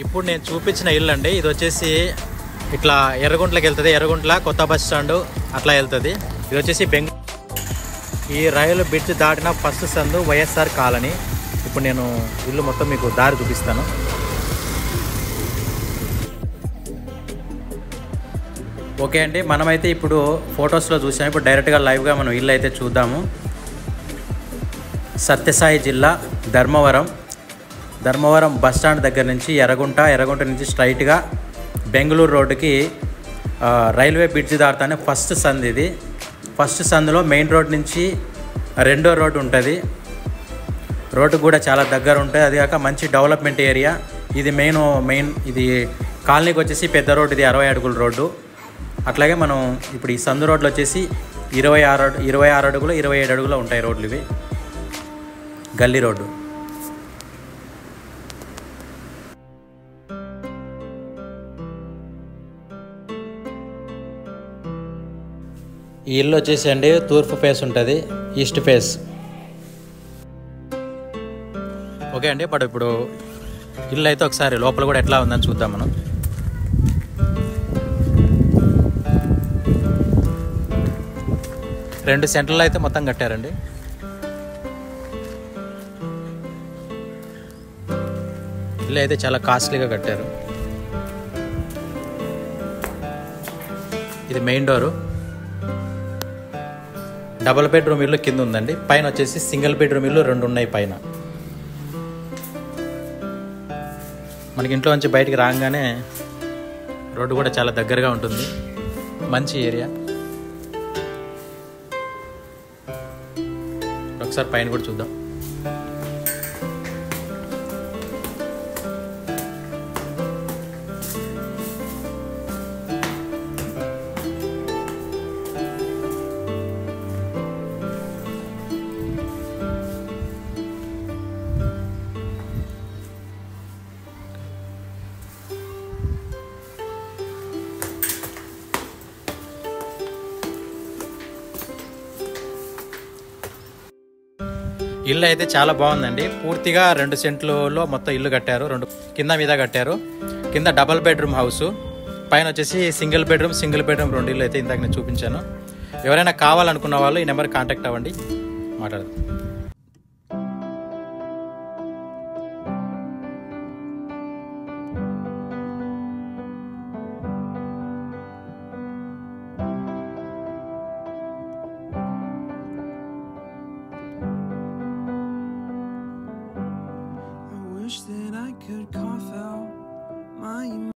ఇప్పుడు నేను చూపించిన ఇల్లు అండి, ఇది వచ్చేసి ఇట్లా ఎర్రగుంట్లకి వెళ్తుంది. ఎర్రగుంట్ల కొత్త బస్ స్టాండ్ అట్లా వెళ్తుంది. ఇది వచ్చేసి ఈ రైలు బ్రిడ్జ్ దాటిన ఫస్ట్ సందు వైఎస్ఆర్ కాలనీ. ఇప్పుడు నేను ఇల్లు మొత్తం మీకు దారి చూపిస్తాను. ఓకే అండి, మనమైతే ఇప్పుడు ఫొటోస్లో చూసాము. ఇప్పుడు డైరెక్ట్గా లైవ్గా మనం ఇల్లు అయితే చూద్దాము. సత్యసాయి జిల్లా ధర్మవరం బస్ స్టాండ్ దగ్గర నుంచి ఎర్రగుంట నుంచి స్ట్రైట్గా బెంగళూరు రోడ్డుకి రైల్వే బ్రిడ్జ్ దాటుతానే ఫస్ట్ సందు ఇది. ఫస్ట్ సందులో మెయిన్ రోడ్ నుంచి రెండో రోడ్డు ఉంటుంది. రోడ్డు కూడా చాలా దగ్గర ఉంటుంది. అది కాక మంచి డెవలప్మెంట్ ఏరియా ఇది. మెయిన్ ఇది కాలనీకి వచ్చేసి పెద్ద రోడ్డు, ఇది 60 అడుగుల రోడ్డు. అట్లాగే మనం ఇప్పుడు ఈ సందు రోడ్లు వచ్చేసి 26 అడుగులు 27 అడుగులు ఉంటాయి రోడ్లు. ఇవి గల్లీ రోడ్డు. ఈ ఇల్లు వచ్చేసి అండి తూర్పు ఫేస్ ఉంటుంది, ఈస్ట్ ఫేస్. ఓకే అండి, ఇప్పుడు ఇల్లు అయితే ఒకసారి లోపల కూడా ఎట్లా ఉందని చూద్దాం మనం. రెండు సెంటర్లు అయితే మొత్తం కట్టారండి. ఇల్లు అయితే చాలా కాస్ట్లీగా కట్టారు. ఇది మెయిన్ డోరు. డబుల్ బెడ్రూమ్ ఇల్లు కింద ఉందండి. పైన వచ్చేసి సింగిల్ బెడ్రూమ్ ఇల్లు 2 ఉన్నాయి పైన. మనకి ఇంట్లో నుంచి బయటికి రాగానే రోడ్డు కూడా చాలా దగ్గరగా ఉంటుంది. మంచి ఏరియా. ఒకసారి పైన కూడా చూద్దాం. ఇల్లు అయితే చాలా బాగుందండి. పూర్తిగా 2 సెంట్లలో మొత్తం ఇల్లు కట్టారు. 2 కింద మీద కట్టారు. కింద డబల్ బెడ్రూమ్ హౌస్, పైన వచ్చేసి సింగిల్ బెడ్రూమ్ 2 ఇల్లు అయితే ఇందాక నేను చూపించాను. ఎవరైనా కావాలనుకున్న వాళ్ళు ఈ నెంబర్ కాంటాక్ట్ అవ్వండి, మాట్లాడదాం.